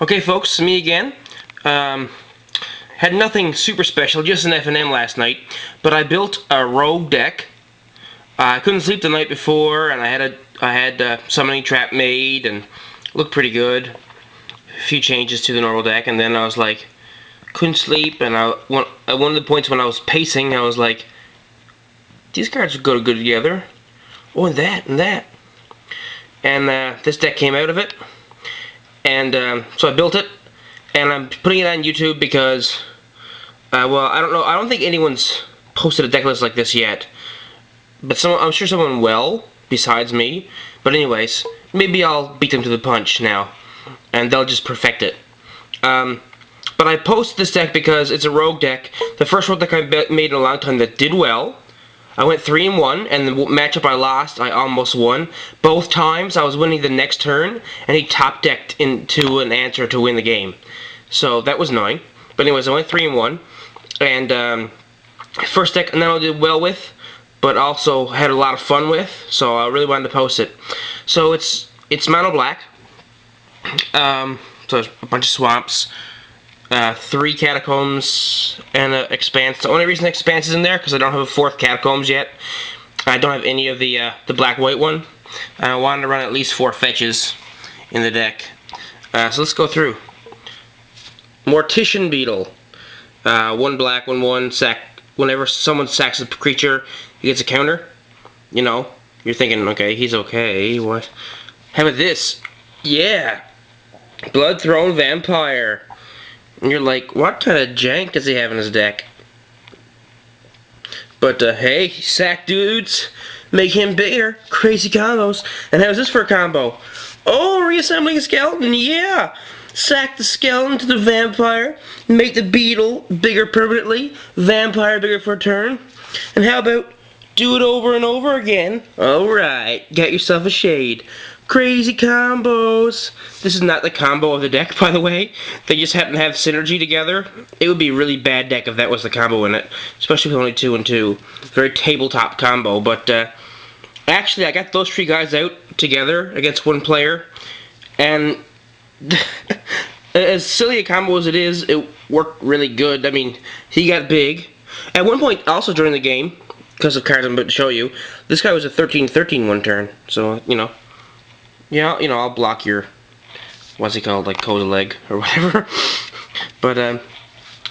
Okay, folks, me again. Had nothing super special, just an FNM last night, but I built a rogue deck. I couldn't sleep the night before, and I had a summoning trap made, and looked pretty good. A few changes to the normal deck, and then I was like, couldn't sleep, and one of the points when I was pacing, I was like, these cards go good together. Oh, and that, and that. And this deck came out of it, and so I built it, and I'm putting it on YouTube because, well, I don't know, I don't think anyone's posted a deck list like this yet, but I'm sure someone will, besides me. But anyways, maybe I'll beat them to the punch now, and they'll just perfect it. But I posted this deck because it's a rogue deck, the first rogue deck I made in a long time that did well. I went 3-1, and the matchup I lost, I almost won. Both times, I was winning the next turn, and he top-decked into an answer to win the game. So, that was annoying. But anyways, I went 3-1, and first deck not only did well with, but also had a lot of fun with, so I really wanted to post it. So, it's mono black, so there's a bunch of swamps, 3 catacombs, and an expanse. The only reason expanse is in there because I don't have a 4th catacombs yet. I don't have any of the black-white one. I wanted to run at least 4 fetches in the deck. So let's go through. Mortician Beetle. 1 black, 1/1, sack. Whenever someone sacks a creature, he gets a counter. You know, you're thinking, okay, he's okay. What? How about this? Yeah! Blood Throne Vampire. And you're like, what kind of jank does he have in his deck? But, hey, sack dudes, make him bigger, crazy combos. And how's this for a combo? Oh, reassembling a skeleton, yeah! Sack the skeleton to the vampire, make the beetle bigger permanently, vampire bigger for a turn. And how about do it over and over again? Alright, get yourself a shade. Crazy combos. This is not the combo of the deck, by the way. They just happen to have synergy together. It would be a really bad deck if that was the combo in it, especially with only 2 and 2. Very tabletop combo, but actually I got those 3 guys out together against 1 player, and as silly a combo as it is, it worked really good. I mean, he got big. At one point, also during the game, because of cards I'm about to show you, this guy was a 13/13 one turn, so, you know. Yeah, you know, I'll block your, what's he called, like Coda Leg or whatever. But,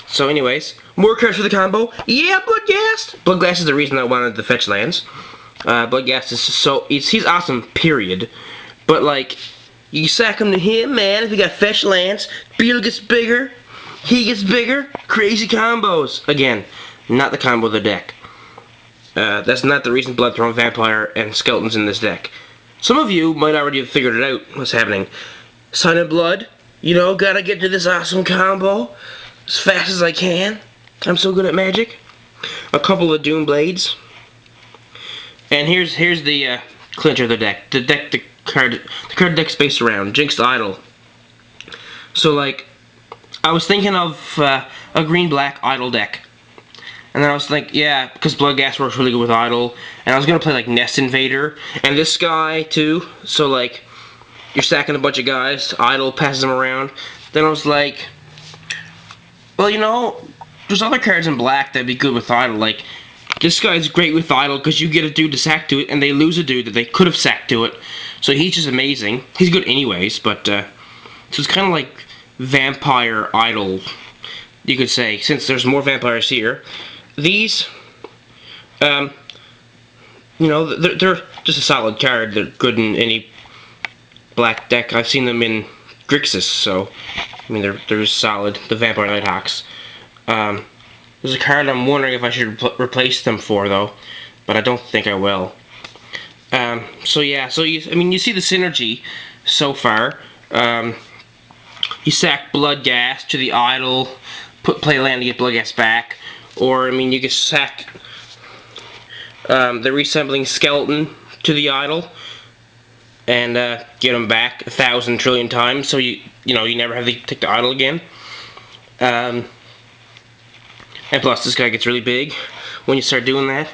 so anyways, more cards for the combo. Yeah, Bloodghast! Bloodghast is the reason I wanted the fetch lands. Bloodghast is just so, he's awesome, period. But, like, you sack him to him, man, if you got fetch lands, Beetle gets bigger, he gets bigger, crazy combos. Again, not the combo of the deck. That's not the reason Blood Throne Vampire and Skeleton's in this deck. Some of you might already have figured it out, what's happening. Sign of Blood, you know, gotta get to this awesome combo as fast as I can. I'm so good at magic. A couple of Doom Blades. And here's the clincher of the deck. The card deck's based around Jinxed Idol. So, like, I was thinking of a green-black Idol deck. And then I was like, yeah, because Bloodghast works really good with Idol. And I was going to play, like, Nest Invader. And this guy, too. So, like, you're stacking a bunch of guys. Idol passes them around. Then I was like, well, you know, there's other cards in black that'd be good with Idol. Like, this guy's great with Idol because you get a dude to sack to it, and they lose a dude that they could have sacked to it. So he's just amazing. He's good anyways, but, so it's kind of like Vampire Idol, you could say, since there's more vampires here. These, you know, they're just a solid card. They're good in any black deck. I've seen them in Grixis, so, I mean, they're just solid. The Vampire Nighthawks. There's a card I'm wondering if I should replace them for, though, but I don't think I will. So yeah, so you see the synergy so far. You sack Bloodghast to the Idol, play land to get Bloodghast back. Or, I mean, you could sack the reassembling skeleton to the Idol and get him back 1,000 trillion times, so you never have to take the Idol again. And plus, this guy gets really big when you start doing that.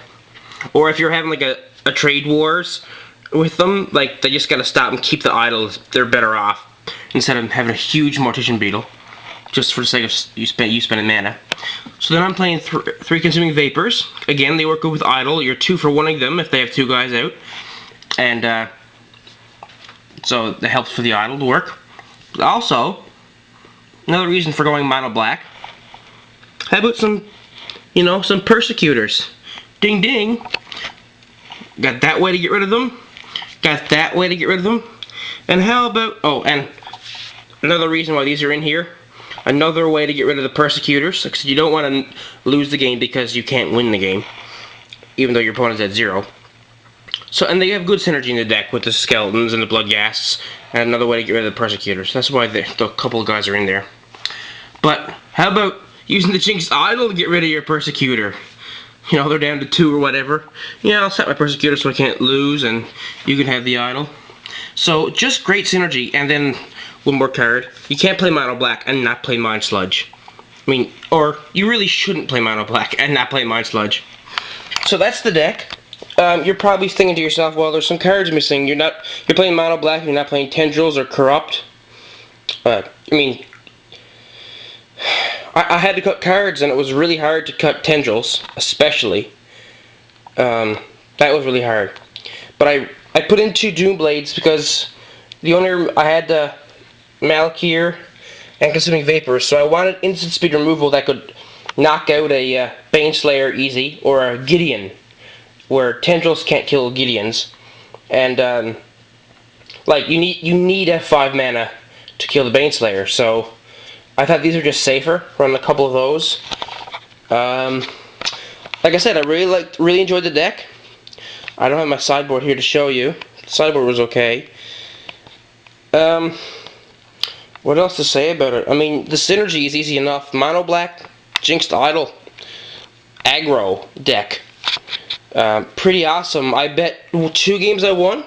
Or if you're having like a trade wars with them, like they just gotta stop and keep the Idol. They're better off instead of having a huge Mortician Beetle, just for the sake of you spending mana. So then I'm playing 3 Consuming Vapors. Again, they work good with Idle. You're 2 for 1ing them if they have 2 guys out. And so that helps for the Idle to work. But also, another reason for going mono black, how about some, you know, some Persecutors? Ding ding! Got that way to get rid of them. Got that way to get rid of them. And how about, oh, and another reason why these are in here, another way to get rid of the Persecutors, because you don't want to lose the game because you can't win the game, even though your opponent's at 0. So, and they have good synergy in the deck with the Skeletons and the Bloodghasts, and another way to get rid of the Persecutors. That's why the couple of guys are in there. But how about using the Jinxed Idol to get rid of your Persecutor? You know, they're down to 2 or whatever. Yeah, I'll set my Persecutor so I can't lose, and you can have the Idol. So, just great synergy. And then, one more card. You can't play Mono Black and not play Mind Sludge. I mean, or, you really shouldn't play Mono Black and not play Mind Sludge. So that's the deck. You're probably thinking to yourself, well, there's some cards missing. You're playing Mono Black, you're not playing Tendrils or Corrupt. I mean, I had to cut cards, and it was really hard to cut Tendrils, especially. That was really hard. But I put in 2 Doomblades because the only I had the Malakir and Consuming Vapors, so I wanted instant speed removal that could knock out a Baneslayer easy, or a Gideon, where Tendrils can't kill Gideons. And like you need F5 mana to kill the Baneslayer, so I thought these are just safer. Run a couple of those. Like I said, I really enjoyed the deck. I don't have my sideboard here to show you. The sideboard was okay. What else to say about it? I mean, the synergy is easy enough. Mono Black, Jinxed Idol, aggro deck. Pretty awesome. I bet 2 games I won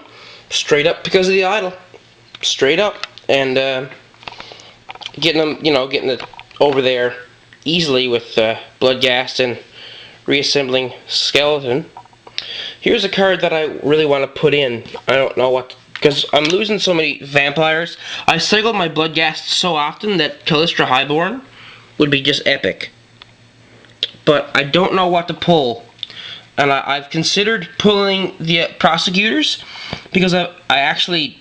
straight up because of the Idol. Straight up. And getting it over there easily with Bloodghast and reassembling Skeleton. Here's a card that I really want to put in. I don't know what, because I'm losing so many vampires. I cycled my Bloodghast so often that Callistra Highborn would be just epic. But I don't know what to pull. And I've considered pulling the Prosecutors because I actually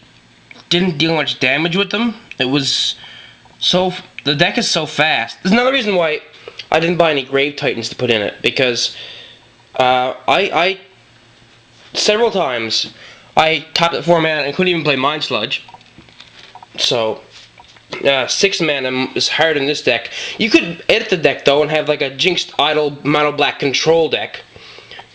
didn't deal much damage with them. It was so, the deck is so fast. There's another reason why I didn't buy any Grave Titans to put in it, because I several times I topped at 4 mana and couldn't even play Mind Sludge. So 6 mana is hard in this deck. You could edit the deck though and have like a Jinxed Idol Mono Black control deck.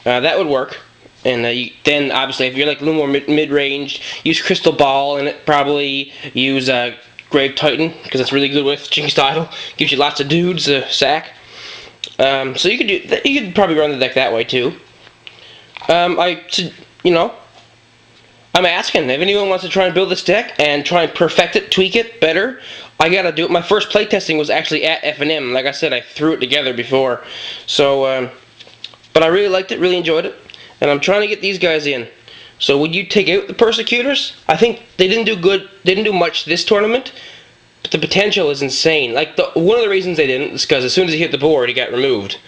That would work. And then obviously if you're like a little more mid-range, use Crystal Ball in it. Probably use Grave Titan, because it's really good with Jinxed Idol. Gives you lots of dudes to sack. So you could probably run the deck that way too. I'm asking if anyone wants to try and build this deck and try and perfect it, tweak it better. I gotta do it. My first playtesting was actually at FNM. Like I said, I threw it together before. So, but I really liked it, really enjoyed it, and I'm trying to get these guys in. So would you take out the Persecutors? I think they didn't do good. They didn't do much this tournament, but the potential is insane. Like one of the reasons they didn't is because as soon as he hit the board, he got removed.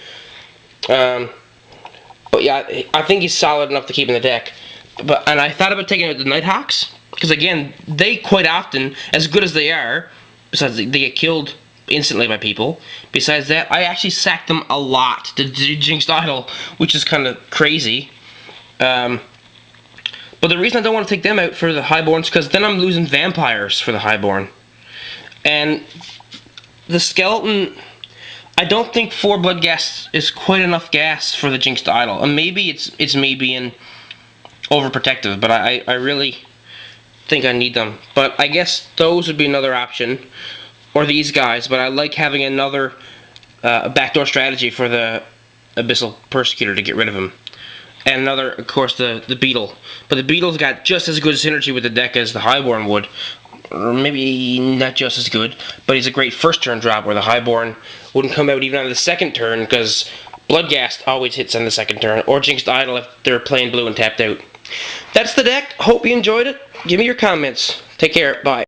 But yeah, I think he's solid enough to keep in the deck. And I thought about taking out the Nighthawks, because again, they quite often, as good as they are, besides they get killed instantly by people, besides that, I actually sacked them a lot to Jinxed Idol, which is kind of crazy. But the reason I don't want to take them out for the Highborn is because then I'm losing vampires for the Highborn. And the Skeleton, I don't think 4 Bloodghast is quite enough gas for the Jinxed Idol. And maybe it's me being overprotective, but I really think I need them. But I guess those would be another option, or these guys. But I like having another backdoor strategy for the Abyssal Persecutor to get rid of him. And another, of course, the Beetle. But the Beetle's got just as good synergy with the deck as the Highborn would. Or maybe not just as good, but he's a great first turn drop where the Highborn wouldn't come out even on the second turn, because Bloodghast always hits on the second turn, or Jinxed Idol if they're playing blue and tapped out. That's the deck. Hope you enjoyed it. Give me your comments. Take care. Bye.